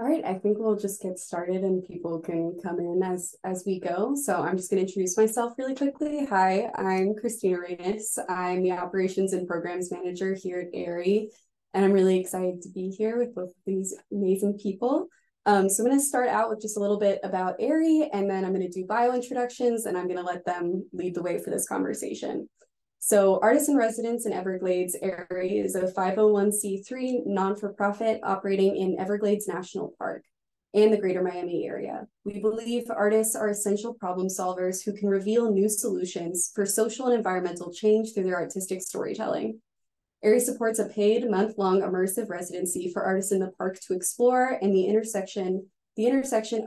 All right, I think we'll just get started and people can come in as we go. So I'm just going to introduce myself really quickly. Hi, I'm Christina Reynes. I'm the Operations and Programs Manager here at ARI, and I'm really excited to be here with both of these amazing people. So I'm going to start out with just a little bit about ARI, and then I'm going to do bio introductions, and I'm going to let them lead the way for this conversation. So Artists in Residence in Everglades ARI is a 501c3 non-for-profit operating in Everglades National Park and the greater Miami area. We believe artists are essential problem solvers who can reveal new solutions for social and environmental change through their artistic storytelling. ARI supports a paid month-long immersive residency for artists in the park to explore and the intersection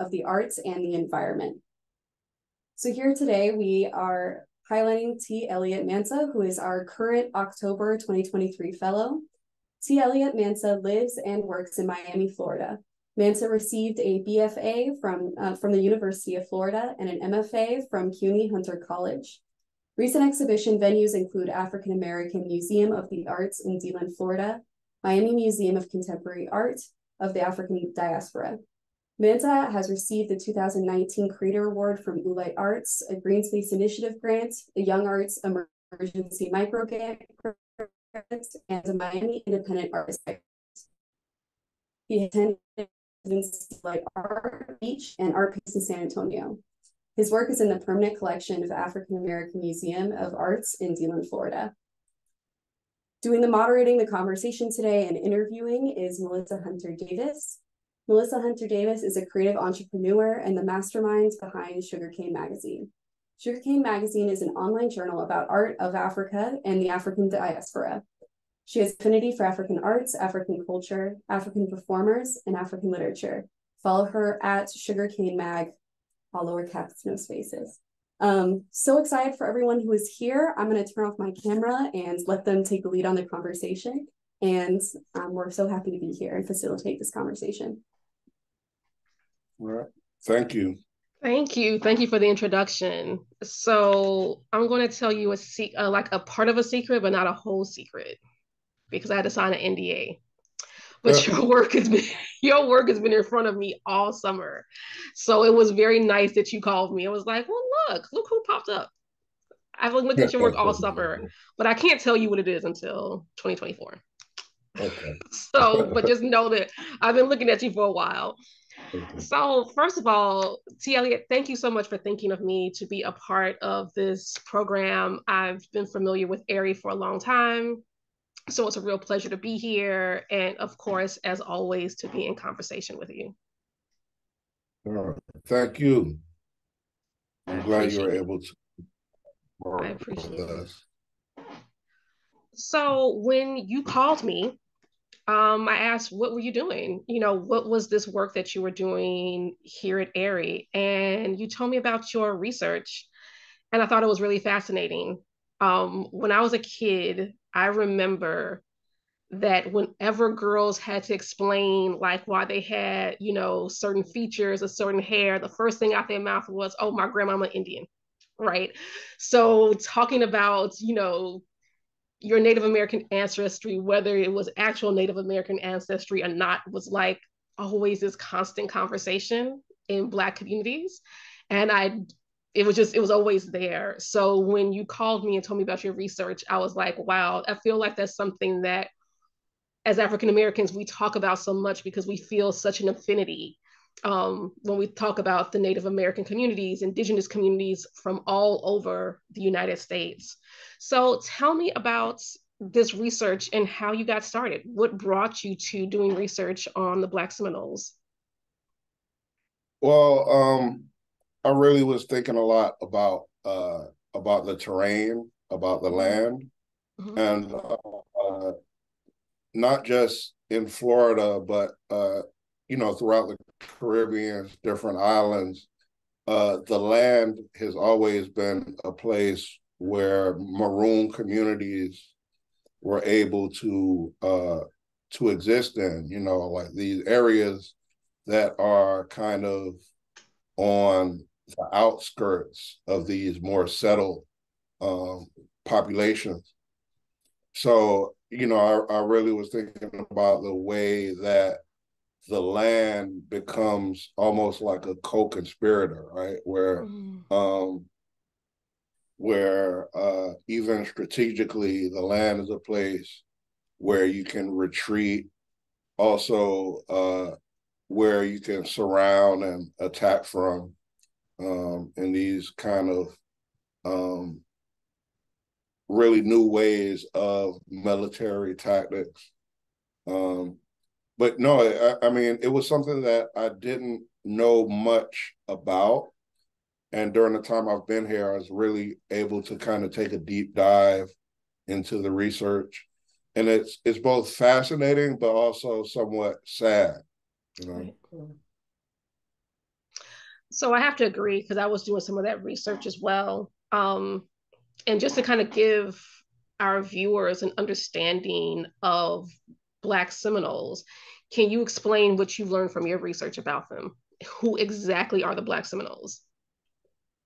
of the arts and the environment. So here today we are highlighting T. Elliott Mansa, who is our current October 2023 fellow. T. Elliott Mansa lives and works in Miami, Florida. Mansa received a BFA from the University of Florida and an MFA from CUNY Hunter College. Recent exhibition venues include African American Museum of the Arts in DeLand, Florida, Miami Museum of Contemporary Art of the African Diaspora. Mansa has received the 2019 Creator Award from Oolite Arts, a Green Space Initiative grant, a Young Arts Emergency Micro Grant, and a Miami Independent Artist Grant. He attended like Art Beach and Art Piece in San Antonio. His work is in the permanent collection of African American Museum of Arts in DeLand, Florida. Doing the moderating the conversation today and interviewing is Melissa Hunter Davis. Melissa Hunter Davis is a creative entrepreneur and the mastermind behind Sugarcane Magazine. Sugarcane Magazine is an online journal about art of Africa and the African diaspora. She has affinity for African arts, African culture, African performers, and African literature. Follow her at Sugarcane Mag, all lower caps, no spaces. So excited for everyone who is here. I'm going to turn off my camera and let them take the lead on the conversation. And we're so happy to be here and facilitate this conversation. All right. Thank you. Thank you. Thank you for the introduction. So I'm going to tell you like a part of a secret, but not a whole secret, because I had to sign an NDA. But your work has been in front of me all summer. So it was very nice that you called me. I was like, well, look who popped up. I've looked at your work all summer, but I can't tell you what it is until 2024. Okay. So, but just know that I've been looking at you for a while. Okay. So first of all, T. Elliott, thank you so much for thinking of me to be a part of this program. I've been familiar with ARI for a long time, so it's a real pleasure to be here. And of course, as always, to be in conversation with you. Thank you. I'm glad you were able to work I appreciate with us. So when you called me, I asked, what were you doing? You know, what was this work that you were doing here at ARI? And you told me about your research, and I thought it was really fascinating. When I was a kid, I remember that whenever girls had to explain like why they had, you know, certain features or certain hair, the first thing out their mouth was, oh, my grandmama Indian, right? So talking about, you know, your Native American ancestry, whether it was actual Native American ancestry or not, was like always this constant conversation in Black communities. And it was always there. So when you called me and told me about your research, I was like, wow, I feel like that's something that as African Americans, we talk about so much because we feel such an affinity when we talk about the Native American communities, indigenous communities from all over the United States. So tell me about this research and how you got started. What brought you to doing research on the Black Seminoles? Well, I really was thinking a lot about the terrain, about the land, and not just in Florida, but you know, throughout the Caribbean, different islands, the land has always been a place where maroon communities were able to exist in, you know, like these areas that are kind of on the outskirts of these more settled populations. So, you know, I really was thinking about the way that the land becomes almost like a co-conspirator, right? Where even strategically, the land is a place where you can retreat, also where you can surround and attack from, in these kind of really new ways of military tactics. But no, I mean, it was something that I didn't know much about. And during the time I've been here, I was really able to kind of take a deep dive into the research. And it's both fascinating, but also somewhat sad, you know. Right. So I have to agree because I was doing some of that research as well. And just to kind of give our viewers an understanding of Black Seminoles, can you explain what you've learned from your research about them? Who exactly are the Black Seminoles?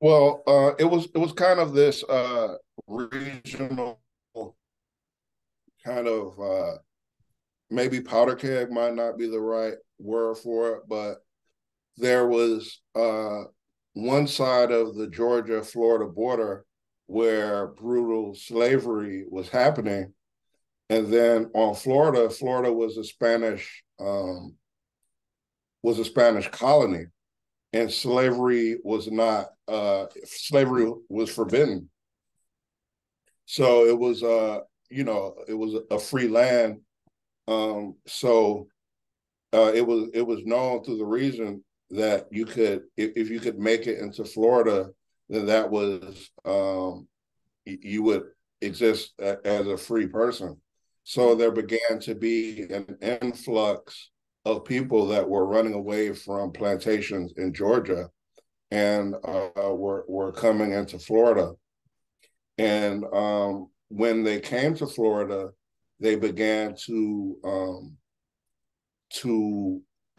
Well, it was kind of this regional kind of maybe powder keg might not be the right word for it, but there was one side of the Georgia-Florida border where brutal slavery was happening, and then on Florida, Florida was a Spanish colony, and slavery was not slavery was forbidden. So it was it was a free land. So it was known through the region that you could, if you could make it into Florida, then that was you would exist as a free person. So there began to be an influx of people that were running away from plantations in Georgia and were coming into Florida. And when they came to Florida, they began to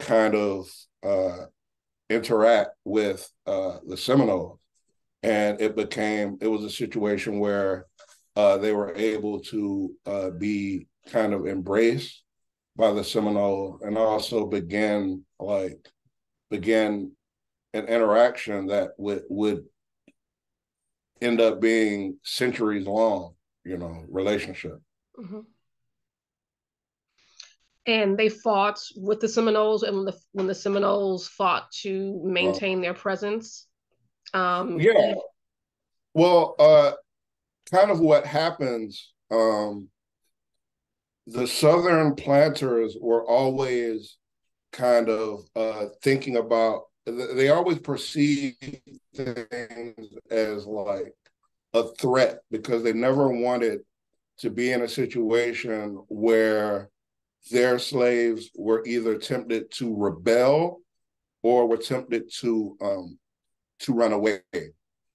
kind of interact with the Seminoles, and it was a situation where they were able to be kind of embraced by the Seminole, and also began an interaction that would end up being centuries long, relationship. Mm-hmm. And they fought with the Seminoles, and when the Seminoles fought to maintain their presence. Yeah. Well, kind of what happens, the Southern planters were always kind of thinking about, they always perceived things as like a threat because they never wanted to be in a situation where their slaves were either tempted to rebel or were tempted to run away. Right.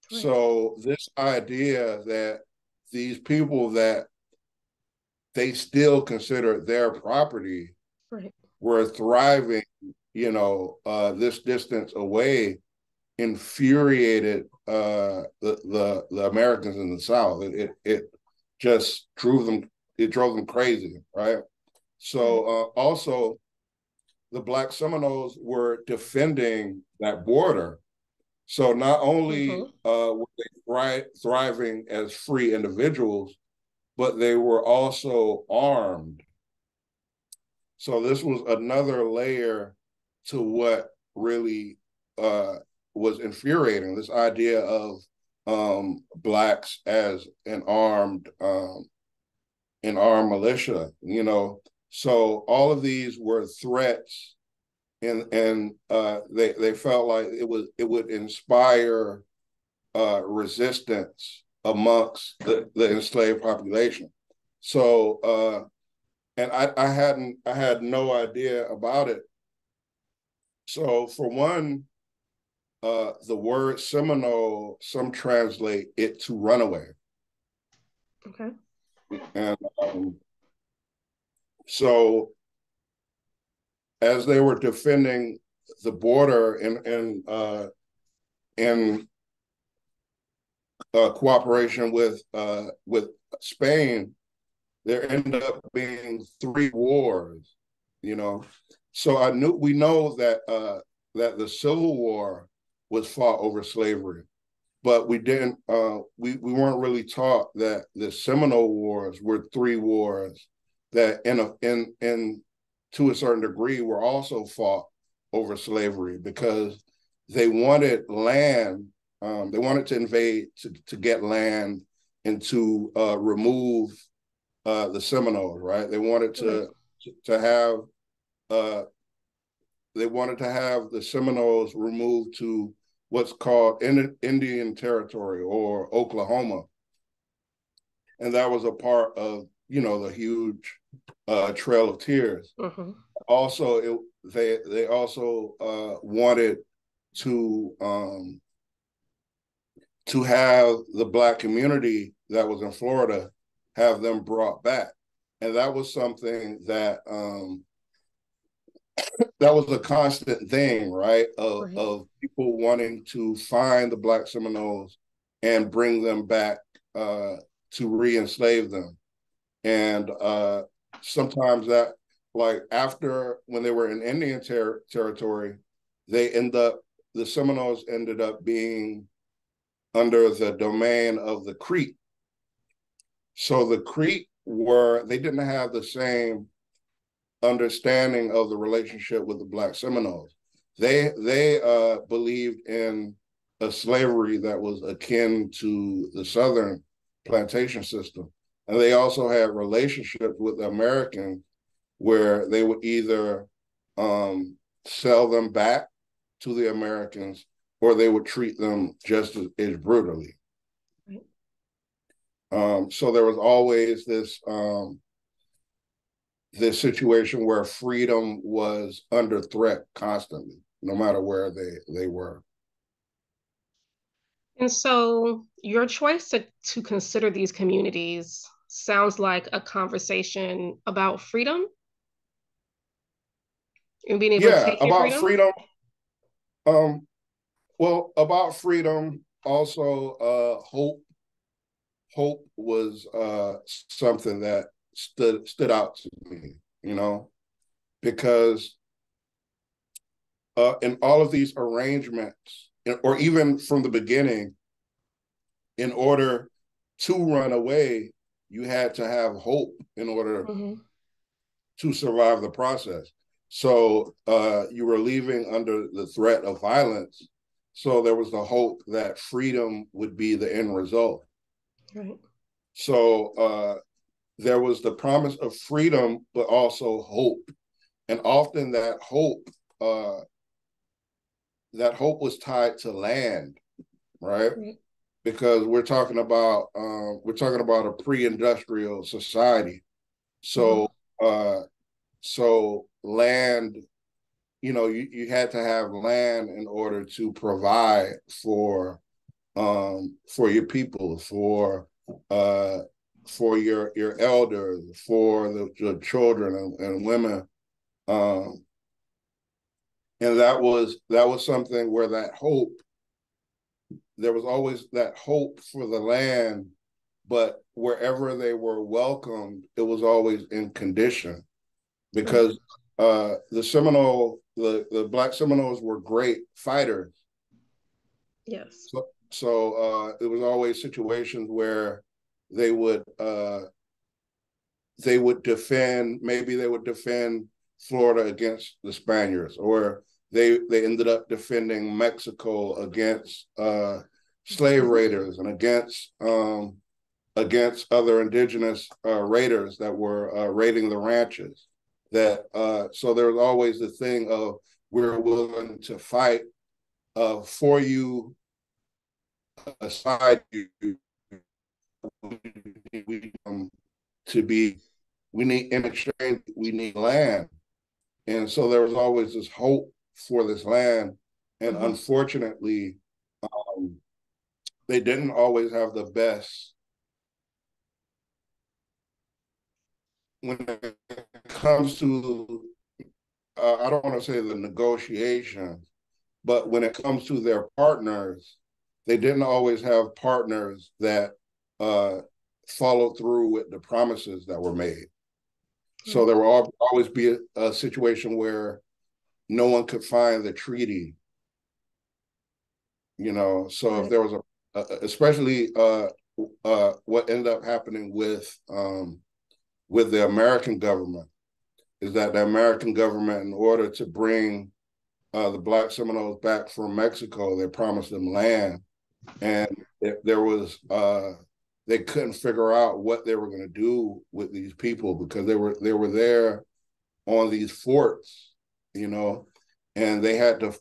So this idea that these people that they still consider their property, right, were thriving, this distance away, infuriated the Americans in the South. It just drove them crazy, right? So also, the Black Seminoles were defending that border. So not only were they thriving as free individuals, but they were also armed. So this was another layer to what really was infuriating, this idea of Blacks as an armed militia, So all of these were threats, and they felt like it would inspire resistance amongst the enslaved population. So and I had no idea about it. So for one, the word Seminole, some translate it to runaway. Okay. And so as they were defending the border in cooperation with Spain, there ended up being 3 wars, So we know that that the Civil War was fought over slavery, but we didn't we weren't really taught that the Seminole Wars were three wars that in to a certain degree were also fought over slavery, because they wanted land, they wanted to invade to get land and to remove the Seminoles, right? They wanted to have they wanted to have the Seminoles removed to what's called Indian Territory or Oklahoma, and that was a part of, you know, the huge Trail of Tears. Mm-hmm. Also, they also wanted to have the Black community that was in Florida, have them brought back, and that was something that that was a constant thing, right? Of people wanting to find the Black Seminoles and bring them back to re-enslave them. And sometimes that, like after, when they were in Indian territory, the Seminoles ended up being under the domain of the Creek. So the Creek they didn't have the same understanding of the relationship with the Black Seminoles. They believed in a slavery that was akin to the Southern plantation system. And they also had relationships with the Americans where they would either sell them back to the Americans, or they would treat them just as brutally. So there was always this this situation where freedom was under threat constantly, no matter where they were. And so your choice to consider these communities sounds like a conversation about freedom and being able to take your about freedom. freedom. Well, about freedom, also hope. Hope was something that stood out to me, you know, because in all of these arrangements, or even from the beginning, in order to run away, you had to have hope in order to survive the process. So you were leaving under the threat of violence. So there was the hope that freedom would be the end result. Right. So there was the promise of freedom, but also hope. And often that hope was tied to land, right? Because we're talking about a pre-industrial society. So so land, you know, you had to have land in order to provide for your people, for your elders, for the children and women, and that was something where there was always that hope for the land, but wherever they were welcomed, it was always in condition, because the Black Seminoles were great fighters. Yes. So it was always situations where they would defend Florida against the Spaniards, or they ended up defending Mexico against slave raiders and against other indigenous raiders that were raiding the ranches. So there was always the thing of, we're willing to fight for you, aside you, we need, in exchange, we need land. And so there was always this hope for this land. And unfortunately, they didn't always have the best when it comes to, I don't want to say the negotiations, but when it comes to their partners, they didn't always have partners that followed through with the promises that were made. So there will always be a situation where no one could find the treaty, you know. So if there was especially what ended up happening with the American government is that the American government, in order to bring the Black Seminoles back from Mexico, they promised them land, and there was they couldn't figure out what they were going to do with these people because they were there on these forts, you know, and they had to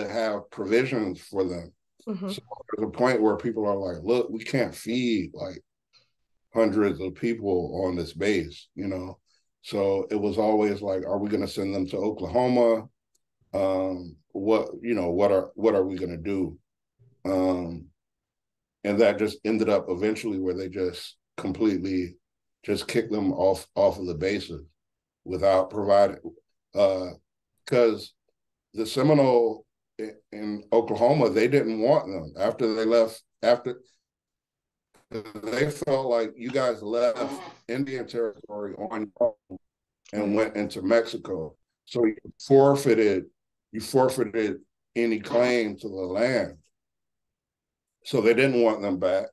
have provisions for them. Mm-hmm. So there's a point where people are like, look, we can't feed like hundreds of people on this base, you know. So it was always like, are we going to send them to Oklahoma? What are we going to do? And that just ended up eventually where they just completely just kicked them off of the bases without providing, because the Seminole in Oklahoma, they didn't want them after they left. After they felt like you guys left Indian territory on your own and went into Mexico, so you forfeited any claim to the land. So they didn't want them back,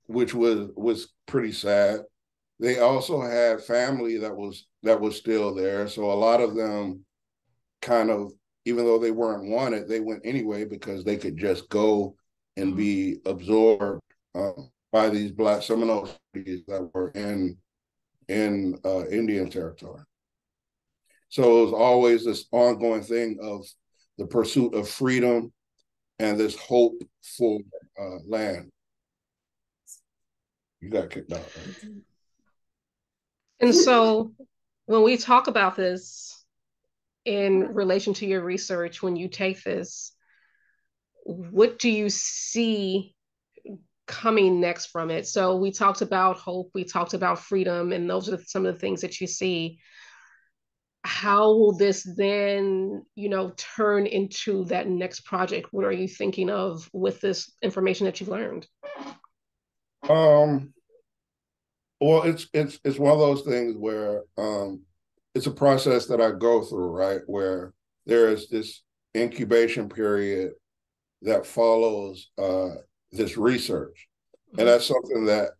which was pretty sad. They also had family that was still there. So a lot of them kind of, even though they weren't wanted, they went anyway because they could just go and be absorbed by these Black Seminole that were in Indian territory. So it was always this ongoing thing of the pursuit of freedom and this hope for land. You got kicked out, right? And so when we talk about this in relation to your research, when you take this, what do you see coming next from it? So we talked about hope, we talked about freedom, and those are some of the things that you see. How will this then, turn into that next project? What are you thinking of with this information that you've learned? Well, it's one of those things where it's a process that I go through, right? Where there is this incubation period that follows this research, and that's something that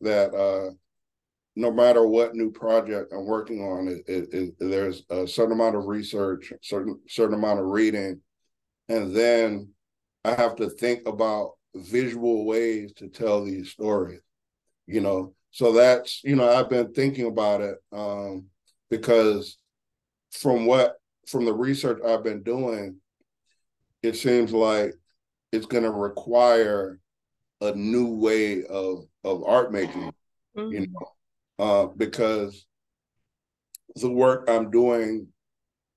no matter what new project I'm working on, there's a certain amount of research, certain amount of reading, and then I have to think about visual ways to tell these stories, you know. So that's, I've been thinking about it because from the research I've been doing, it seems like it's going to require a new way of art making, because the work I'm doing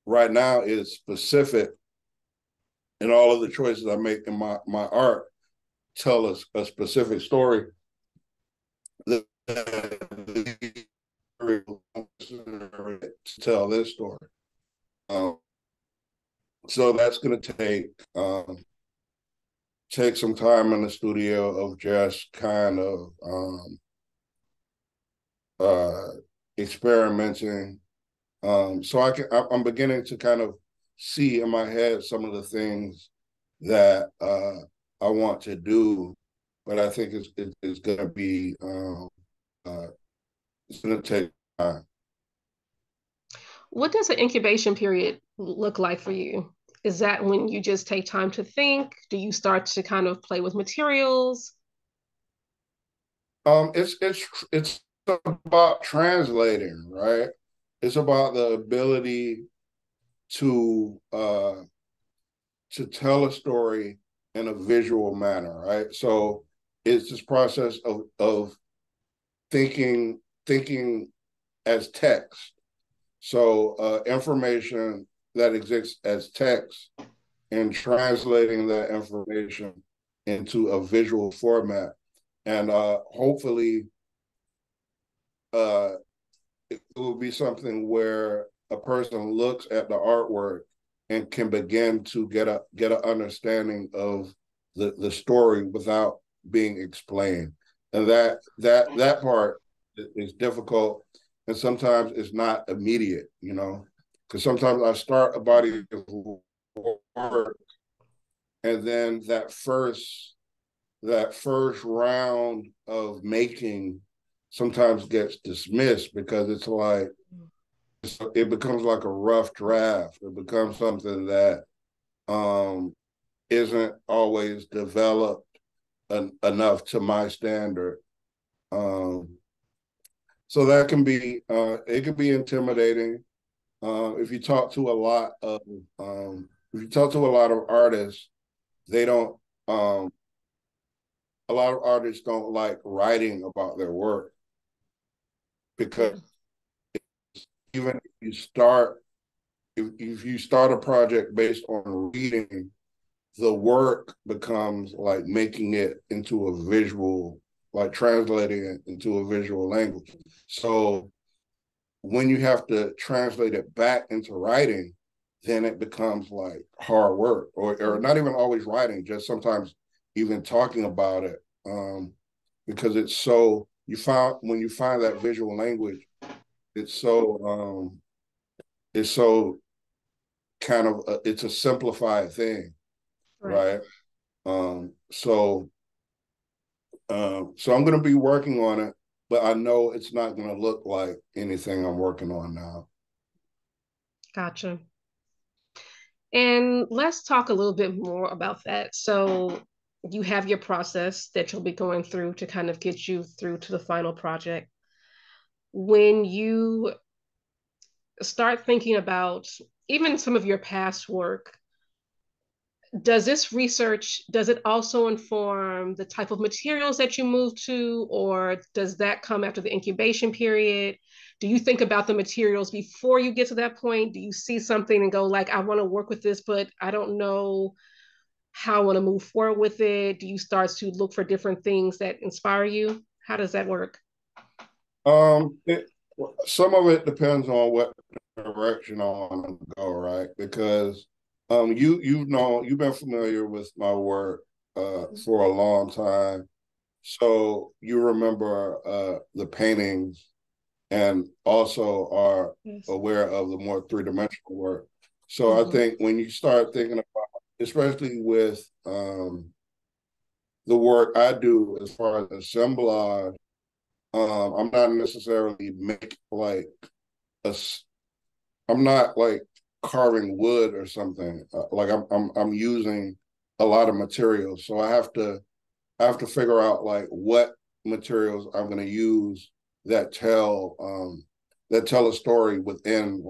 right now is specific, and all of the choices I make in my art tell us a specific story. To tell this story. So that's going to take some time in the studio of just kind of experimenting. So I'm beginning to kind of see in my head some of the things that I want to do, but I think it's going to be it's going to take time. What does an incubation period look like for you? Is that when you just take time to think? Do you start to kind of play with materials? It's about translating, right? It's about the ability to tell a story in a visual manner, right? So it's this process of thinking as text. So information that exists as text and translating that information into a visual format. And hopefully it will be something where a person looks at the artwork and can begin to get an understanding of the story without being explained. And that part is difficult, and sometimes it's not immediate, because sometimes I start a body of work, and then that first round of making sometimes gets dismissed because it's like it becomes like a rough draft. It becomes something that um, isn't always developed enough to my standard. Um, so that can be it can be intimidating. If you talk to a lot of if you talk to a lot of artists, they don't. A lot of artists don't like writing about their work because even if you start a project based on reading, the work becomes like making it into a visual, like translating it into a visual language. So when you have to translate it back into writing, then it becomes like hard work, or not even always writing, just sometimes even talking about it, because it's so you find when you find that visual language, it's so kind of it's a simplified thing, Right. right? So I'm going to be working on it, but I know it's not going to look like anything I'm working on now. Gotcha. And let's talk a little bit more about that. So you have your process that you'll be going through to kind of get you through to the final project. When you start thinking about even some of your past work, does this research, does it also inform the type of materials that you move to, or does that come after the incubation period? Do you think about the materials before you get to that point? Do you see something and go like, I want to work with this, but I don't know how I want to move forward with it? Do you start to look for different things that inspire you? How does that work? It, some of it depends on what direction I want to go, right? Because you've been familiar with my work for a long time, so you remember the paintings and also are Yes. aware of the more three-dimensional work. So I Mm-hmm. think when you start thinking about, especially with the work I do as far as assemblage, I'm not necessarily make like a. I'm not like carving wood or something. Like I'm using a lot of materials, so I have to figure out like what materials I'm going to use that tell a story within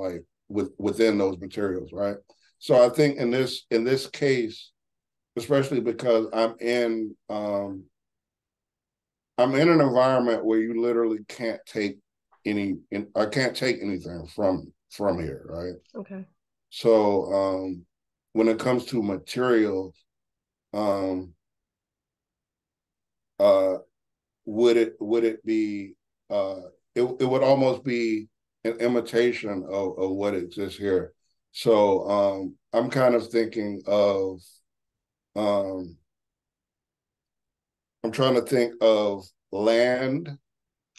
those materials, right? So I think in this case, especially because I'm in an environment where you literally can't take I can't take anything from here, right? Okay. So when it comes to materials, um, uh, would it be it would almost be an imitation of what exists here. So I'm kind of thinking of um, I'm trying to think of land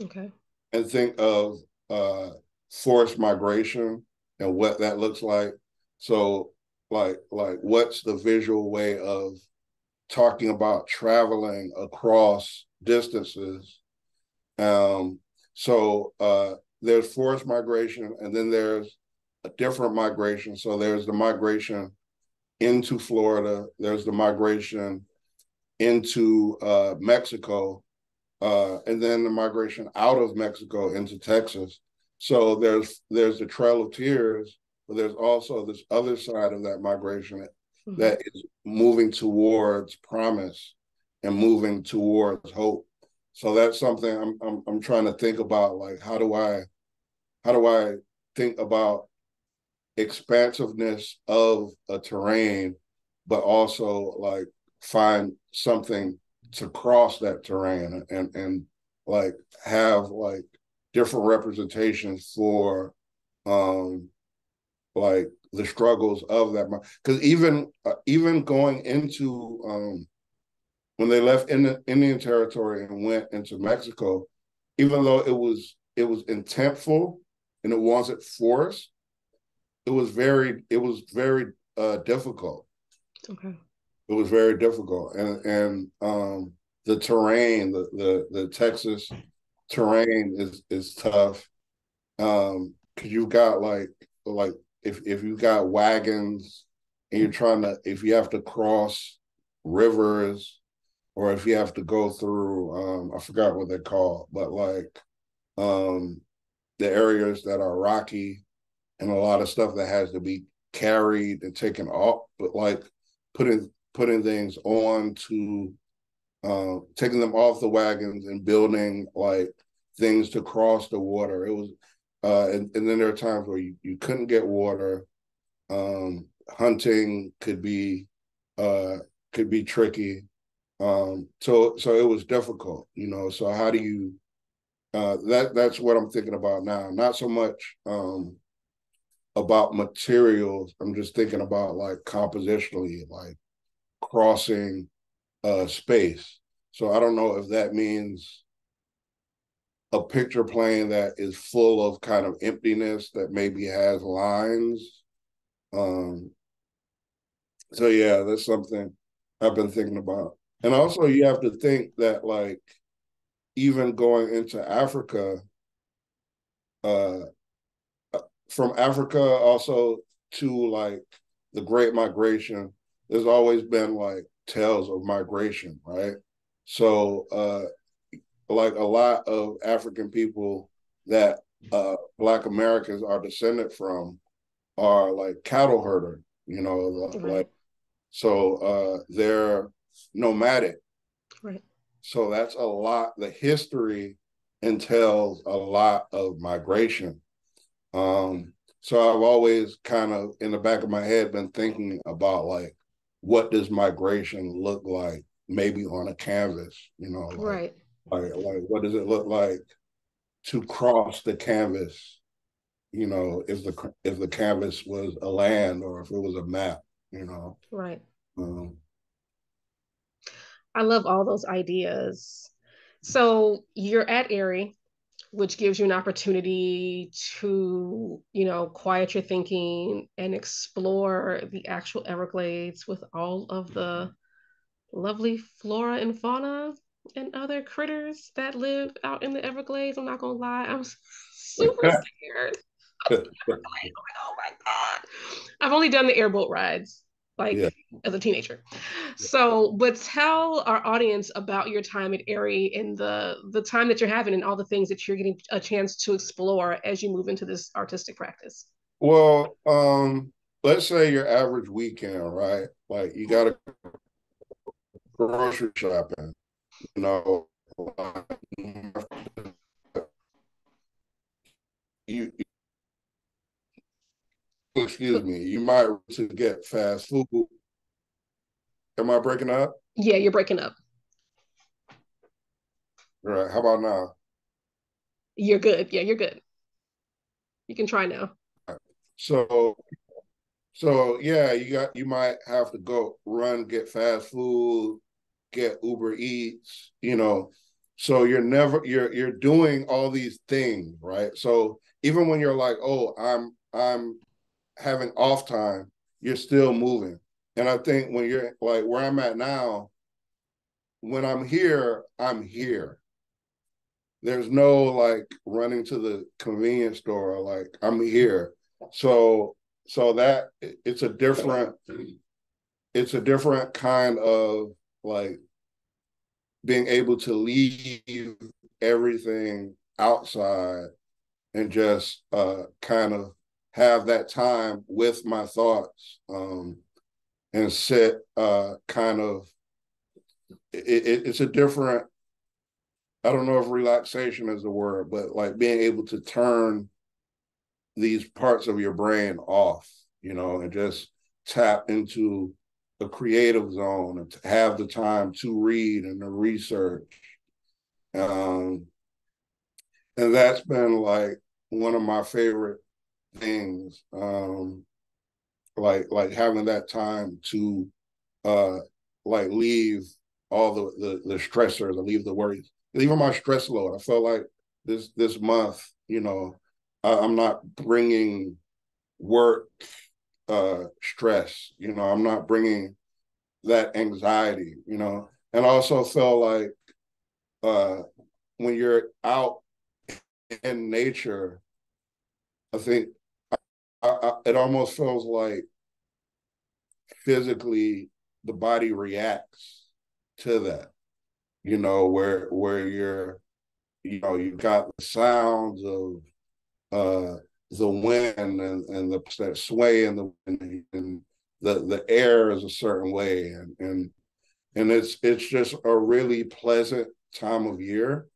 Okay. and think of uh, forced migration and what that looks like. So like what's the visual way of talking about traveling across distances. Um, so there's forced migration, and then there's a different migration. So there's the migration into Florida. There's the migration into Mexico, and then the migration out of Mexico into Texas. So there's the Trail of Tears, but there's also this other side of that migration Mm-hmm. that is moving towards promise and moving towards hope. So that's something I'm trying to think about. Like how do I think about expansiveness of a terrain, but also like find something to cross that terrain and like have like different representations for um like the struggles of that, because even going into when they left in the Indian Territory and went into Mexico, even though it was intentful and it wasn't forced, it was very difficult. Okay. It was very difficult, and the terrain, the Texas terrain is tough. Because you've got like if you got wagons and you're trying to, if you have to cross rivers, or if you have to go through I forgot what they're called, but like um the areas that are rocky, and a lot of stuff that has to be carried and taken off, but like putting things on to taking them off the wagons and building like things to cross the water. It was and then there are times where you couldn't get water. Hunting uh could be tricky. So it was difficult, you know. So how do you that's what I'm thinking about now. Not so much about materials. I'm just thinking about like compositionally, like crossing space. So I don't know if that means a picture plane that is full of kind of emptiness that maybe has lines. Um, so yeah, that's something I've been thinking about. And also you have to think that like even going into Africa, uh, from Africa also to like the Great Migration, there's always been like tales of migration, right? So like a lot of African people that Black Americans are descended from are like cattle herder, you know, like Right. so they're nomadic. Right. So that's a lot. The history entails a lot of migration. So I've always kind of in the back of my head been thinking about like what does migration look like maybe on a canvas, you know, Right. like what does it look like to cross the canvas, you know, if the canvas was a land or if it was a map, you know. Right. Um, I love all those ideas. So you're at Erie, which gives you an opportunity to, quiet your thinking and explore the actual Everglades with all of the lovely flora and fauna and other critters that live out in the Everglades. I'm not gonna lie, I'm super scared. Oh my God. I've only done the airboat rides, yeah. like as a teenager. So, but tell our audience about your time at Erie and the time that you're having and all the things that you're getting a chance to explore as you move into this artistic practice. Well, let's say your average weekend, right? Like you got to grocery shopping, you know, you excuse me, you might to get fast food. Am I breaking up? Yeah, you're breaking up. All right. How about now? You're good. Yeah, you're good. You can try now. So so yeah, you might have to go run, get fast food, get Uber Eats, you know. So you're doing all these things, right? So even when you're like, oh, I'm having off time, you're still moving. And I think when you're like where I'm at now, when I'm here, I'm here. There's no like running to the convenience store, like I'm here. So so that it's a different kind of like being able to leave everything outside and just kind of have that time with my thoughts, and sit kind of it's a different, I don't know if relaxation is the word, but like being able to turn these parts of your brain off, you know, and just tap into a creative zone and to have the time to read and to research. Um, and that's been like one of my favorite things. Like having that time to uh like leave all the stressors and leave the worries, even my stress load. I felt like this month, you know, I'm not bringing work stress. I'm not bringing that anxiety. And also feel like when you're out in nature, I think it almost feels like physically the body reacts to that. Where you've got the sounds of the wind and that sway in the wind, and the air is a certain way, and it's just a really pleasant time of year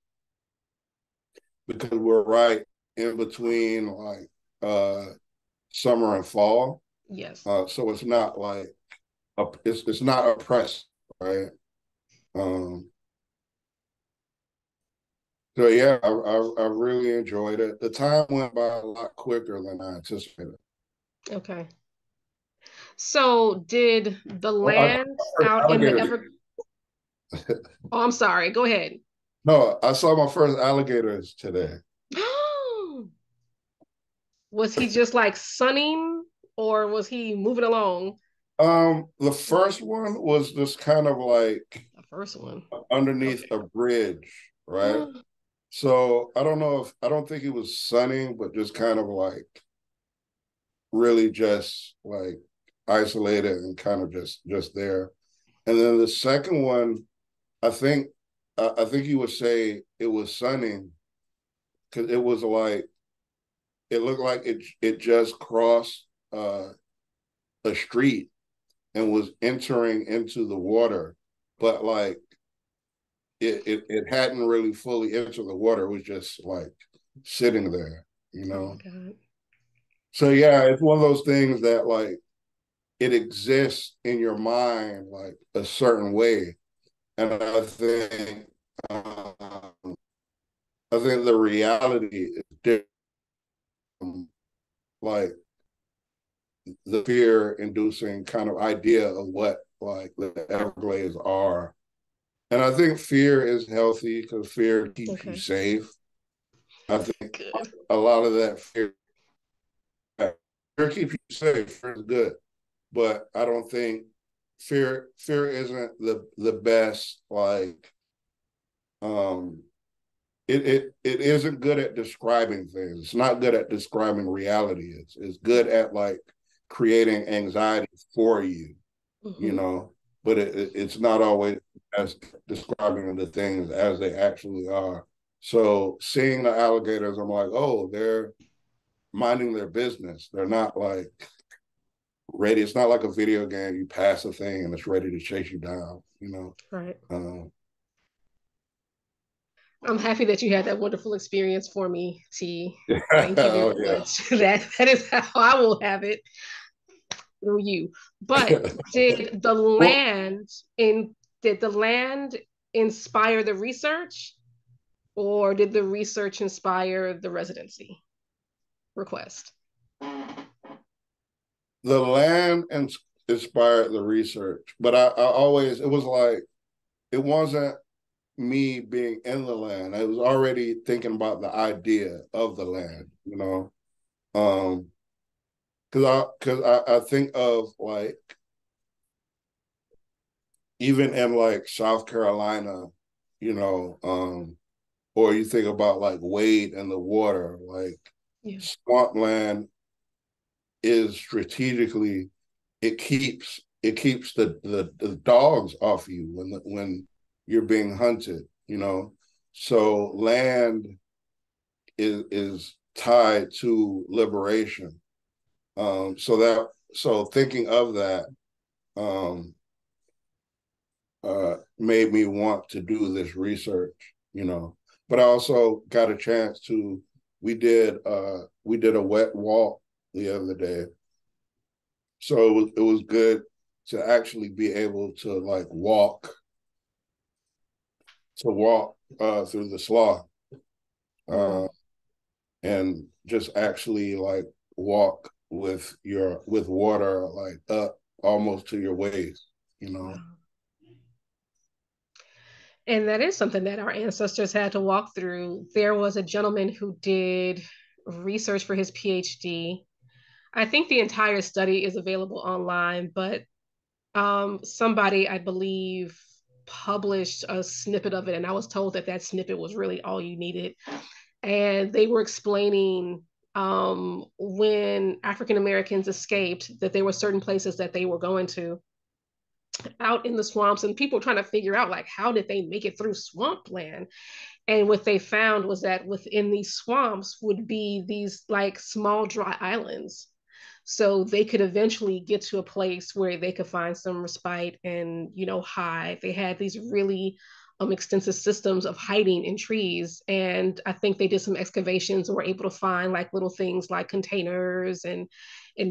because we're right in between like summer and fall. Yes. So it's not like it's not oppressed, right? Um, so yeah, I really enjoyed it. The time went by a lot quicker than I anticipated. Okay. So did the Well, I land heard out in the alligators. Ever? Oh, I'm sorry. Go ahead. No, I saw my first alligators today. Was he just like sunning or was he moving along? The first one was just kind of like The first one. underneath Okay. a bridge, right? So I don't think he was sunning, but just kind of like really just like isolated and kind of just there. And then the second one, I think I think you would say it was sunning because it was like it looked like it just crossed a street and was entering into the water, but like it hadn't really fully entered the water. It was just like sitting there, you Oh my know. God. So yeah, it's one of those things that like it exists in your mind like a certain way, and I think the reality is different. Like the fear-inducing kind of idea of what like the Everglades are. And I think fear is healthy because fear keeps you Okay. safe. I think Good. a lot of that fear keeps you safe. Fear is good, but I don't think fear isn't the best. Like um, it isn't good at describing things. It's not good at describing reality. It's good at like creating anxiety for you, you Mm-hmm. know. But it's not always as describing the things as they actually are. So seeing the alligators, I'm like, oh, they're minding their business. They're not like ready. It's not like a video game. You pass a thing and it's ready to chase you down. Right. Um, I'm happy that you had that wonderful experience for me, T. Thank you oh very yeah. much. That is how I will have it through you. But did the Well, land in did the land inspire the research, or did the research inspire the residency request? the land inspired the research, but I always it was like it wasn't me being in the land. I was already thinking about the idea of the land, because I think of like even in like South Carolina, you know, or you think about like Wade and the water, like Yeah. swampland is strategically it keeps the dogs off you when you're being hunted, So land is tied to liberation. So thinking of that um, made me want to do this research. But I also got a chance to. We did a wet walk the other day, so it was good to actually be able to like walk through the slough uh, Mm. and just actually like walk with water like up almost to your waist. Wow. And that is something that our ancestors had to walk through. There was a gentleman who did research for his PhD I think the entire study is available online, but somebody, I believe, published a snippet of it, and I was told that that snippet was really all you needed. And they were explaining when African Americans escaped, that there were certain places that they were going to out in the swamps, and people trying to figure out like how did they make it through swampland. And what they found was that within these swamps would be these like small dry islands, so they could eventually get to a place where they could find some respite and hide. They had these really extensive systems of hiding in trees, and I think they did some excavations and were able to find like little things like containers and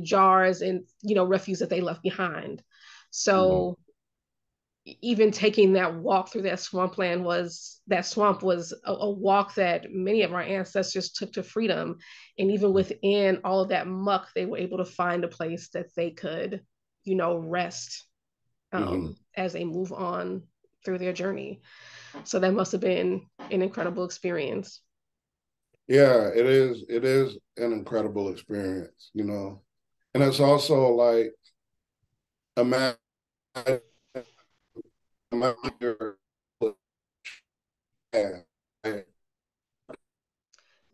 jars and refuse that they left behind. Mhm. So even taking that walk through that swampland was that swamp was a walk that many of our ancestors took to freedom. And even within all of that muck, they were able to find a place that they could rest Mhm. as they move on through their journey. So that must have been an incredible experience. Yeah, it is. It is an incredible experience, and it's also like imagine, imagine your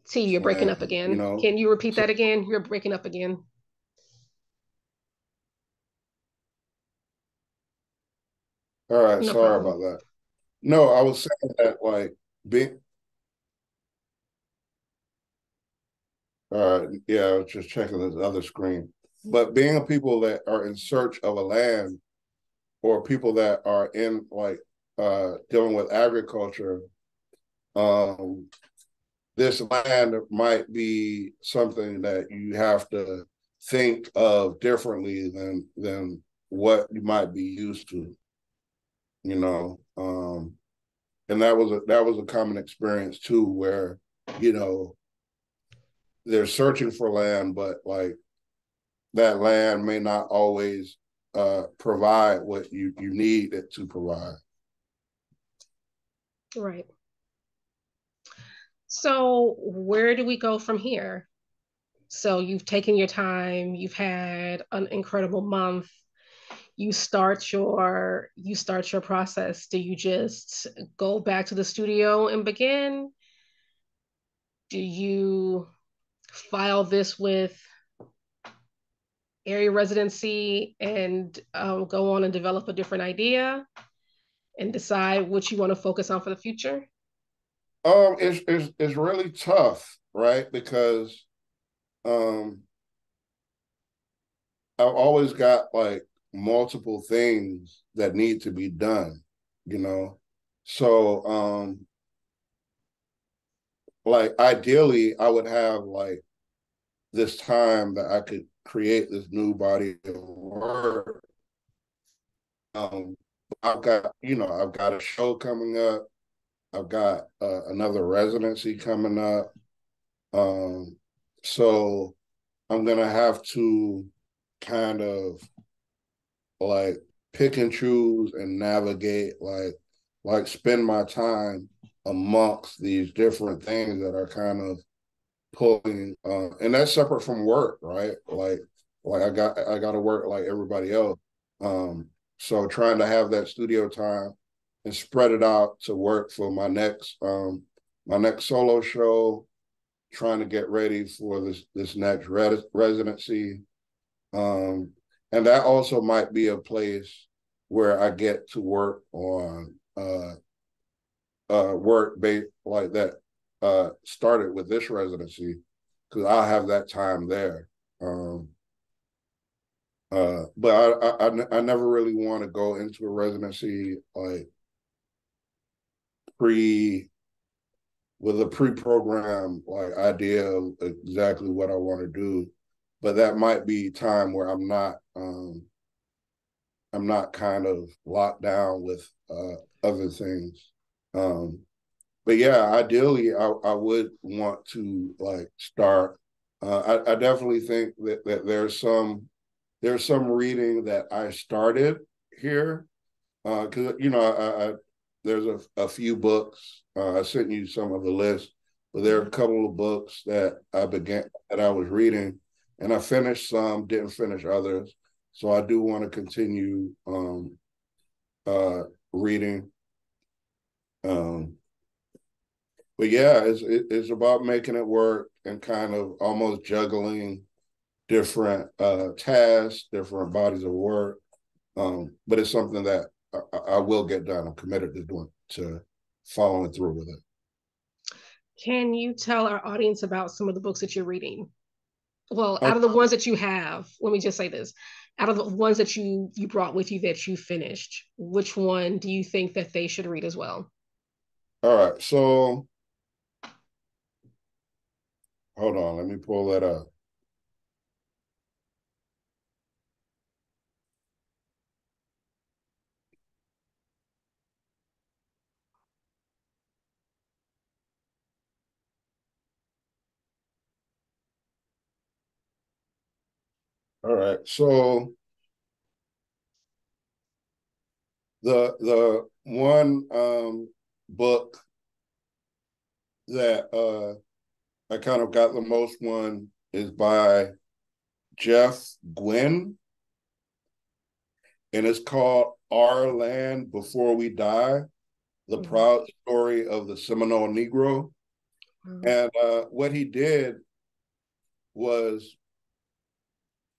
T, you're breaking up land, again. Can you repeat So, that again? You're breaking up again. all right, No sorry problem. about that. No, I was saying that like being yeah, I was just checking this other screen. But being people that are in search of a land or people that are in like dealing with agriculture, um, this land might be something that you have to think of differently than what you might be used to, you know. And that was a common experience too, where you know they're searching for land, but like that land may not always provide what you need it to provide. Right. So where do we go from here? So you've taken your time, you've had an incredible month. You start your process. Do you just go back to the studio and begin? Do you file this with area residency and go on and develop a different idea and decide what you want to focus on for the future? It's really tough, right? Because um, I've always got like multiple things that need to be done, you know. So like ideally I would have like this time that I could create this new body of work. Um I've got a show coming up. I've got another residency coming up. Um so I'm gonna have to kind of like pick and choose and navigate like spend my time amongst these different things that are kind of pulling and that's separate from work, right? Like I got to work like everybody else. So trying to have that studio time and spread it out to work for my next solo show, trying to get ready for this next residency. um, and that also might be a place where I get to work on work based like that started with this residency because I'll have that time there. But I never really want to go into a residency like pre with a pre-programmed like idea of exactly what I want to do. But that might be time where I'm not kind of locked down with other things. Um, but yeah, ideally, I would want to like start. I definitely think that there's some reading that I started here because there's a few books. I sent you some of the list, but there are a couple of books that I was reading, and I finished some, didn't finish others. So I do want to continue reading. But yeah, it's about making it work and kind of almost juggling different tasks, different bodies of work. But it's something that I will get done. I'm committed to following through with it. Can you tell our audience about some of the books that you're reading? Well, out of the ones that you have, let me just say this. Out of the ones that you brought with you that you finished, which one do you think that they should read as well? All right, so hold on, let me pull that up. All right, so the one book that I kind of got the most one is by Jeff Gwynne, and it's called Our Land Before We Die, the proud story of the Seminole Negro. And what he did was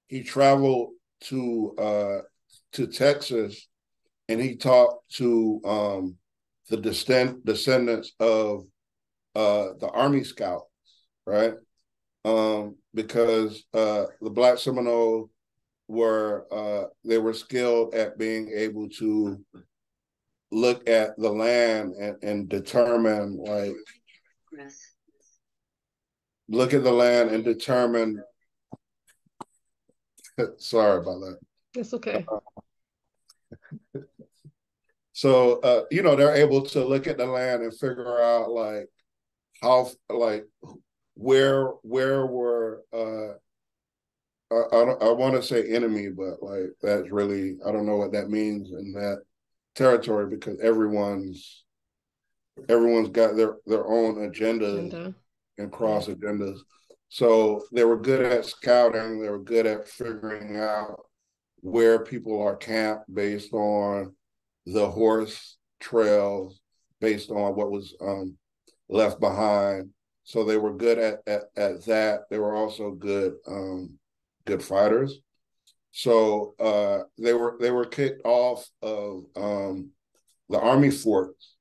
he traveled to Texas, and he talked to the descendants of the Army Scouts, right? Because the Black Seminole they were skilled at being able to look at the land and determine, like, look at the land and determine. Sorry about that. It's okay. So they're able to look at the land and figure out like how, like, where were I want to say enemy, but like that's really, I don't know what that means in that territory, because everyone's got their own agendas and cross agendas. So they were good at scouting. They were good at figuring out where people are camped based on the horse trails, based on what was left behind. So they were good at that. They were also good fighters. So they were kicked off of the Army forts.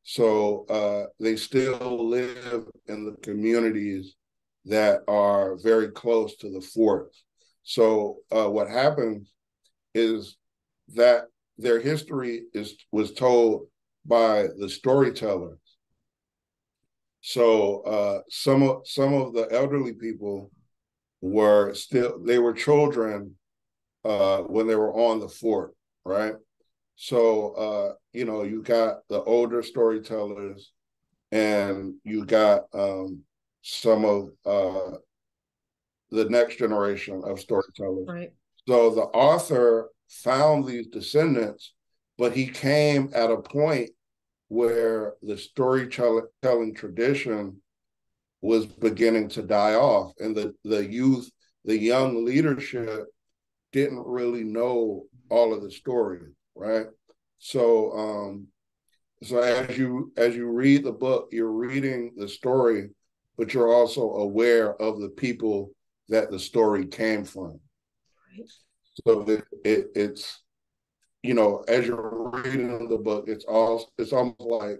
So they still live in the communities that are very close to the forts. So what happens is that their history was told by the storytellers. So some of the elderly people were children when they were on the fort, right? So you got the older storytellers, and you got some of the next generation of storytellers. Right. So the author found these descendants, but he came at a point where the storytelling tradition was beginning to die off, and the young leadership didn't really know all of the stories, right? So as you read the book, you're reading the story, but you're also aware of the people that the story came from. Right. So it's as you're reading the book, it's almost like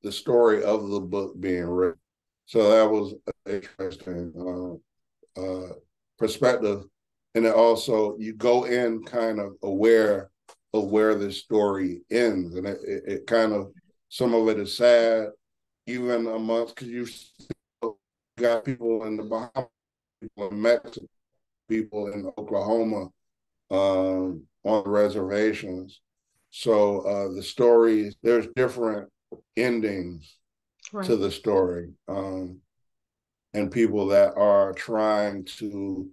the story of the book being written. So that was an interesting perspective. And it also, you go in kind of aware of where this story ends. And it kind of, some of it is sad, even amongst, because you got people in the Bahamas, people in Mexico, people in Oklahoma, on the reservations. So the stories, there's different endings to the story. And people that are trying to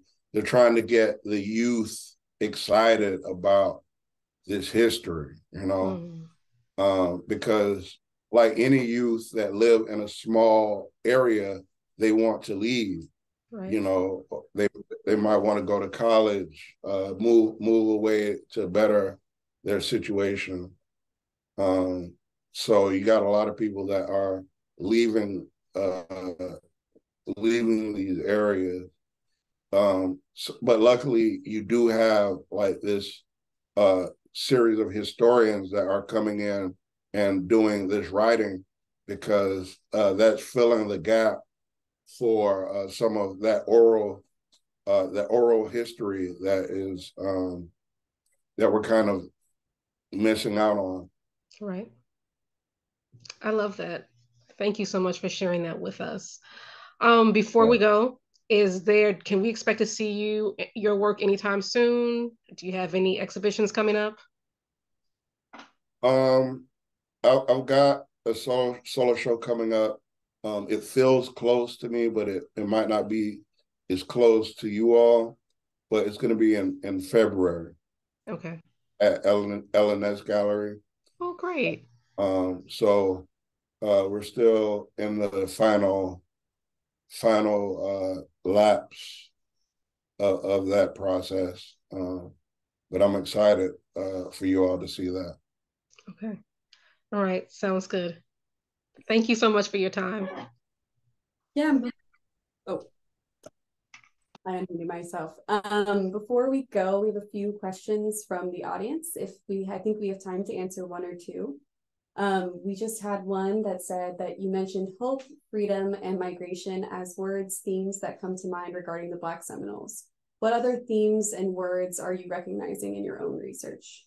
get the youth excited about this history, because like any youth that live in a small area, they want to leave. Right. You know, they might want to go to college, move away to better their situation. So you got a lot of people that are leaving uh, leaving these areas. But luckily, you do have like this series of historians that are coming in and doing this writing because that's filling the gap for some of that oral history that we're kind of missing out on. Right. I love that. Thank you so much for sharing that with us. Before Yeah. we go, can we expect to see your work anytime soon? Do you have any exhibitions coming up? Um, I've got a solo show coming up. It feels close to me, but it might not be as close to you all. But it's going to be in February Okay. at LNS Gallery. Oh, great. So we're still in the final laps of that process. But I'm excited for you all to see that. Okay. All right. Sounds good. Thank you so much for your time. Yeah. Oh, I unmuted myself. Before we go, we have a few questions from the audience. I think we have time to answer one or two. We just had one that said that you mentioned hope, freedom, and migration as words, themes that come to mind regarding the Black Seminoles. What other themes and words are you recognizing in your own research?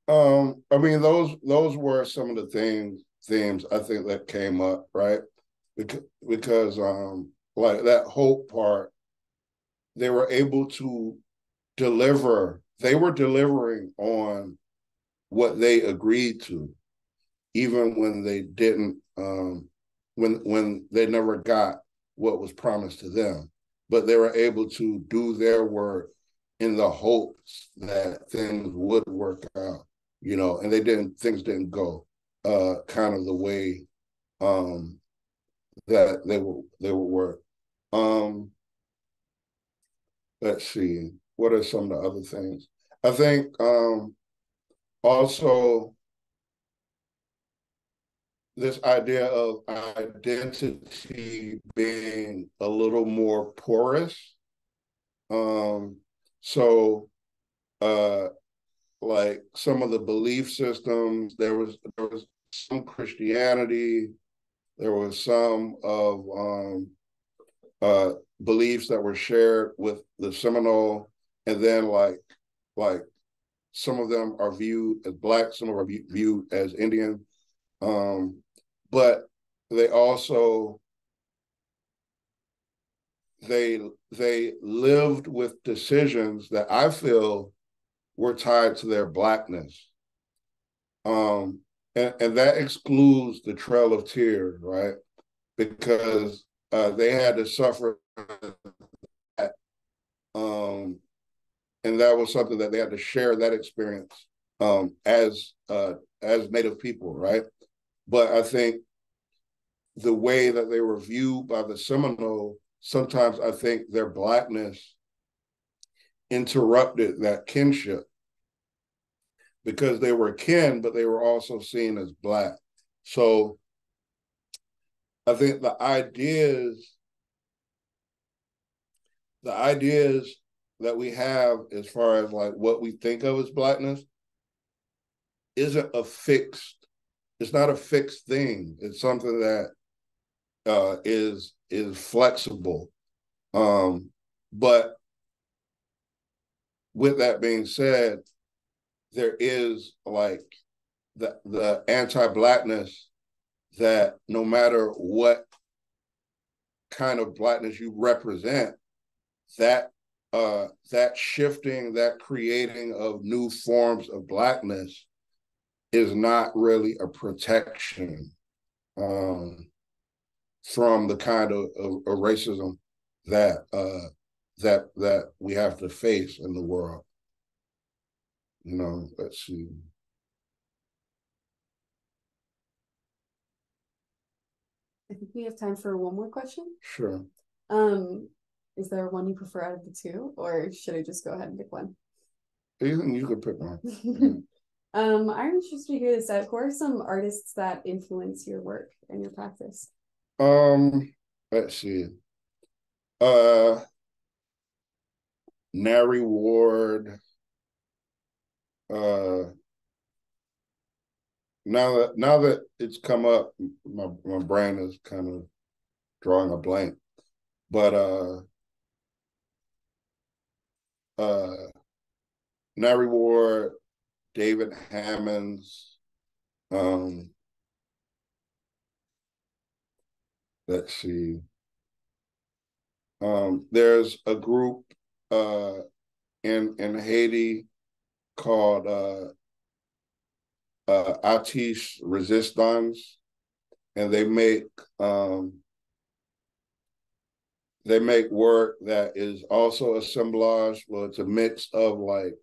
I mean, those were some of the themes I think that came up, right? Because like that hope part, they were able to deliver. They were delivering on what they agreed to, even when they didn't. When they never got what was promised to them, but they were able to do their work in the hopes that things would work out, you know, and things didn't go kind of the way that they would work. Um, let's see, what are some of the other things? I think also this idea of identity being a little more porous. Um, so uh like some of the belief systems, there was some Christianity, there was some of uh beliefs that were shared with the Seminole, and then like some of them are viewed as Black, some are viewed as Indian. Um, but they also they lived with decisions that I feel were tied to their Blackness. Um, and that excludes the Trail of Tears, right? Because they had to suffer that. And that was something that they had to share that experience as Native people, right? But I think the way that they were viewed by the Seminole, sometimes I think their Blackness interrupted that kinship because they were kin, but they were also seen as Black. So I think the ideas that we have as far as like what we think of as Blackness isn't it's not a fixed thing. It's something that is flexible. But with that being said, there is like the anti-Blackness that no matter what kind of Blackness you represent, that that shifting, that creating of new forms of Blackness is not really a protection from the kind of racism that that we have to face in the world. You know, let's see. I think we have time for one more question. Sure. Is there one you prefer out of the two, or should I just go ahead and pick one? You can pick one. I'm interested to hear this out. Who are some artists that influence your work and your practice? Let's see. Uh, Nari Ward. Now that it's come up, my brain is kind of drawing a blank. But Nari Ward, David Hammonds. Let's see. There's a group in Haiti called Artistes Resistance, and they make work that is also assemblage. Well, it's a mix of like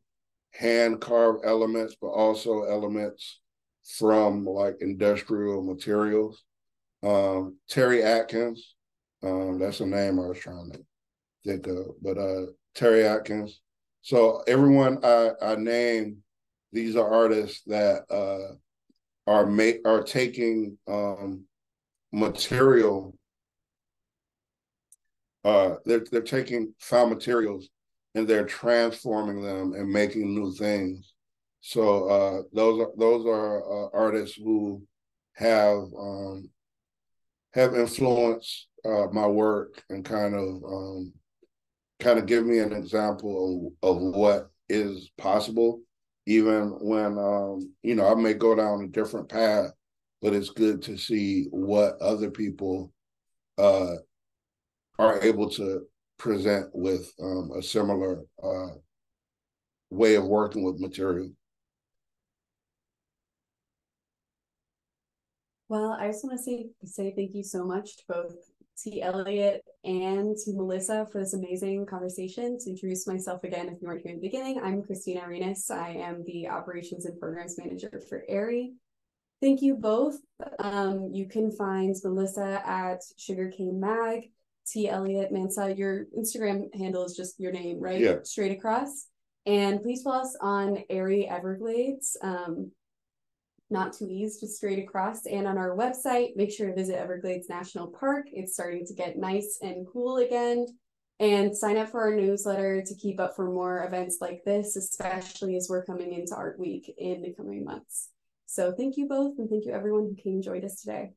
hand carved elements, but also elements from like industrial materials. Terry Atkins, that's a name I was trying to think of, but Terry Atkins. So everyone I name, these are artists that are taking material. They're taking found materials and they're transforming them and making new things. So those are artists who have influenced my work and kind of give me an example of what is possible, even when I may go down a different path, but it's good to see what other people are able to present with a similar way of working with material. Well, I just want to say thank you so much to both T. Elliott and to Melissa for this amazing conversation. To introduce myself again, if you weren't here in the beginning, I'm Christina Arenas. I am the Operations and Programs Manager for AIRI. Thank you both. You can find Melissa at Sugarcane Mag, T. Elliott Mansa. Your Instagram handle is just your name, right? Yeah. Straight across. And please follow us on AIRI Everglades. Not two E's, just straight across. And on our website, make sure to visit Everglades National Park. It's starting to get nice and cool again. And sign up for our newsletter to keep up for more events like this, especially as we're coming into Art Week in the coming months. So thank you both, and thank you everyone who came and joined us today.